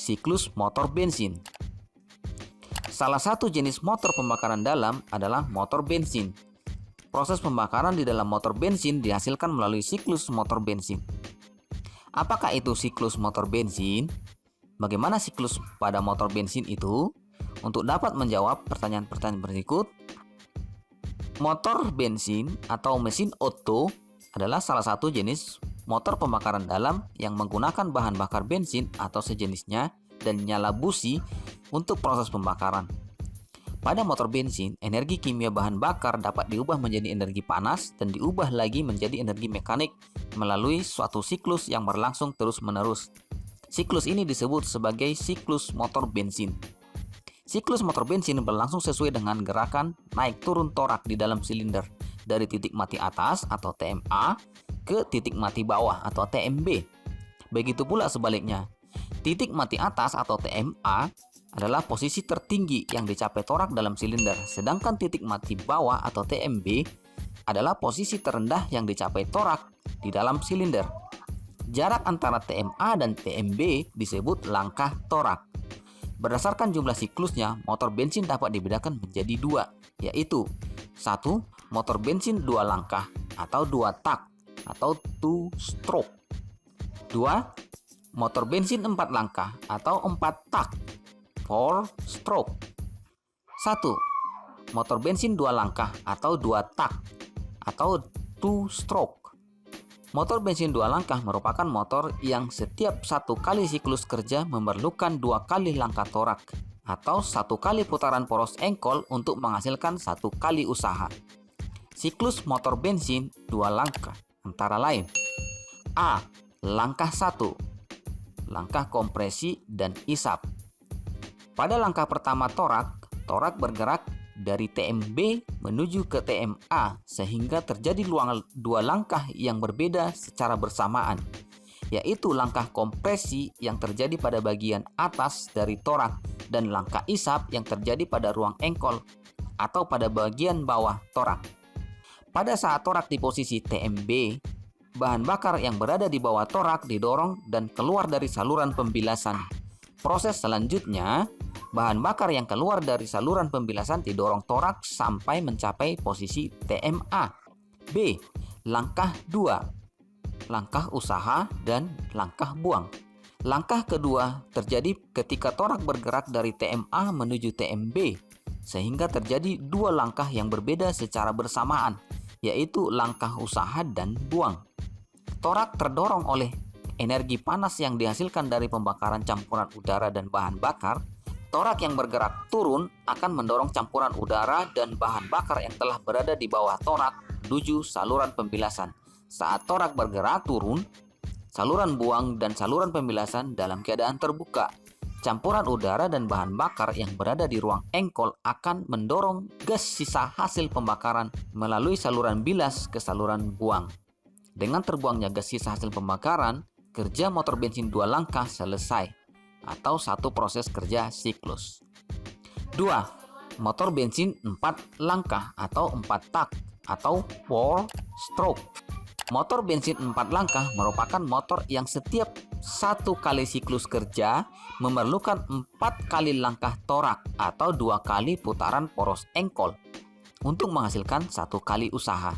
siklus motor bensin. Salah satu jenis motor pembakaran dalam adalah motor bensin. Proses pembakaran di dalam motor bensin dihasilkan melalui siklus motor bensin. Apakah itu siklus motor bensin? Bagaimana siklus pada motor bensin itu? Untuk dapat menjawab pertanyaan-pertanyaan berikut, motor bensin atau mesin Otto adalah salah satu jenis motor pembakaran dalam yang menggunakan bahan bakar bensin atau sejenisnya dan nyala busi untuk proses pembakaran. Pada motor bensin, energi kimia bahan bakar dapat diubah menjadi energi panas dan diubah lagi menjadi energi mekanik melalui suatu siklus yang berlangsung terus-menerus. Siklus ini disebut sebagai siklus motor bensin. Siklus motor bensin berlangsung sesuai dengan gerakan naik turun torak di dalam silinder dari titik mati atas atau TMA ke titik mati bawah atau TMB. Begitu pula sebaliknya. Titik mati atas atau TMA adalah posisi tertinggi yang dicapai torak dalam silinder, sedangkan titik mati bawah atau TMB adalah posisi terendah yang dicapai torak di dalam silinder. Jarak antara TMA dan TMB disebut langkah torak. Berdasarkan jumlah siklusnya, motor bensin dapat dibedakan menjadi dua, yaitu 1. Motor bensin 2 langkah atau 2 tak atau 2 stroke. 2. Motor bensin 4 langkah atau 4 tak, 4 stroke. 1. Motor bensin 2 langkah atau 2 tak atau 2 stroke. Motor bensin 2 langkah merupakan motor yang setiap 1 kali siklus kerja memerlukan 2 kali langkah torak atau 1 kali putaran poros engkol untuk menghasilkan 1 kali usaha. Siklus motor bensin 2 langkah antara lain: A. Langkah 1, langkah kompresi dan isap. Pada langkah pertama torak bergerak dari TMB menuju ke TMA sehingga terjadi 2 langkah yang berbeda secara bersamaan, yaitu langkah kompresi yang terjadi pada bagian atas dari torak dan langkah isap yang terjadi pada ruang engkol atau pada bagian bawah torak. Pada saat torak di posisi TMB, bahan bakar yang berada di bawah torak didorong dan keluar dari saluran pembilasan. Proses selanjutnya, bahan bakar yang keluar dari saluran pembilasan didorong torak sampai mencapai posisi TMA. B. Langkah 2, langkah usaha dan langkah buang. Langkah kedua terjadi ketika torak bergerak dari TMA menuju TMB, sehingga terjadi 2 langkah yang berbeda secara bersamaan, yaitu langkah usaha dan buang. Torak terdorong oleh energi panas yang dihasilkan dari pembakaran campuran udara dan bahan bakar. Torak yang bergerak turun akan mendorong campuran udara dan bahan bakar yang telah berada di bawah torak menuju saluran pembilasan. Saat torak bergerak turun, saluran buang dan saluran pembilasan dalam keadaan terbuka. Campuran udara dan bahan bakar yang berada di ruang engkol akan mendorong gas sisa hasil pembakaran melalui saluran bilas ke saluran buang. Dengan terbuangnya gas sisa hasil pembakaran, kerja motor bensin 2 langkah selesai atau 1 proses kerja siklus. 2. Motor bensin 4 langkah atau 4 tak atau 4 stroke. Motor bensin 4 langkah merupakan motor yang setiap 1 kali siklus kerja memerlukan 4 kali langkah torak atau 2 kali putaran poros engkol untuk menghasilkan 1 kali usaha.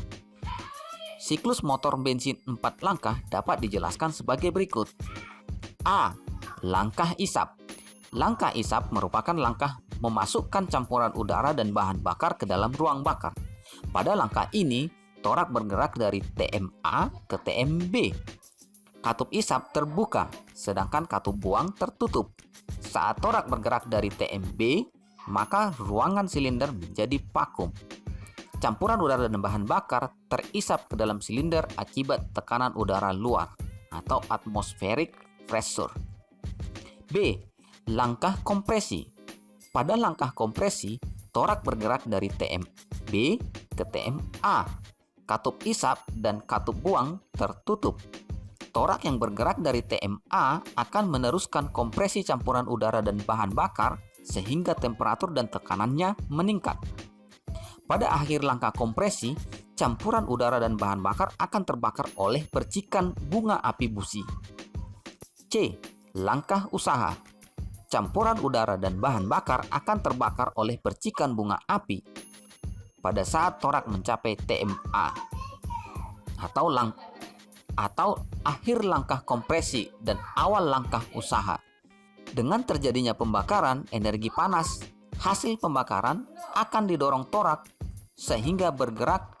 Siklus motor bensin 4 langkah dapat dijelaskan sebagai berikut. A. Langkah isap. Langkah isap merupakan langkah memasukkan campuran udara dan bahan bakar ke dalam ruang bakar. Pada langkah ini, torak bergerak dari TMA ke TMB. Katup isap terbuka, sedangkan katup buang tertutup. Saat torak bergerak dari TMB, maka ruangan silinder menjadi vakum. Campuran udara dan bahan bakar terisap ke dalam silinder akibat tekanan udara luar atau atmospheric pressure. B. Langkah kompresi. Pada langkah kompresi, torak bergerak dari TMB ke TMA. Katup isap dan katup buang tertutup. Torak yang bergerak dari TMA akan meneruskan kompresi campuran udara dan bahan bakar sehingga temperatur dan tekanannya meningkat. Pada akhir langkah kompresi, campuran udara dan bahan bakar akan terbakar oleh percikan bunga api busi. C. Langkah usaha. campuran udara dan bahan bakar akan terbakar oleh percikan bunga api pada saat torak mencapai TMA atau akhir langkah kompresi dan awal langkah usaha. Dengan terjadinya pembakaran, energi panas hasil pembakaran akan didorong torak sehingga bergerak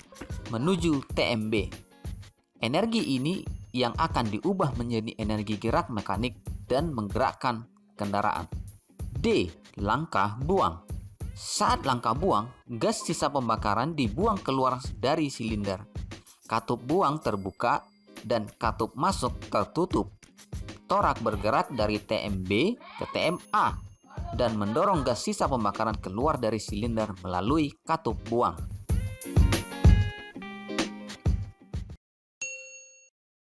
menuju TMB. Energi ini yang akan diubah menjadi energi gerak mekanik dan menggerakkan kendaraan. D. Langkah buang. Saat langkah buang, gas sisa pembakaran dibuang keluar dari silinder. Katup buang terbuka dan katup masuk tertutup. Torak bergerak dari TMB ke TMA dan mendorong gas sisa pembakaran keluar dari silinder melalui katup buang.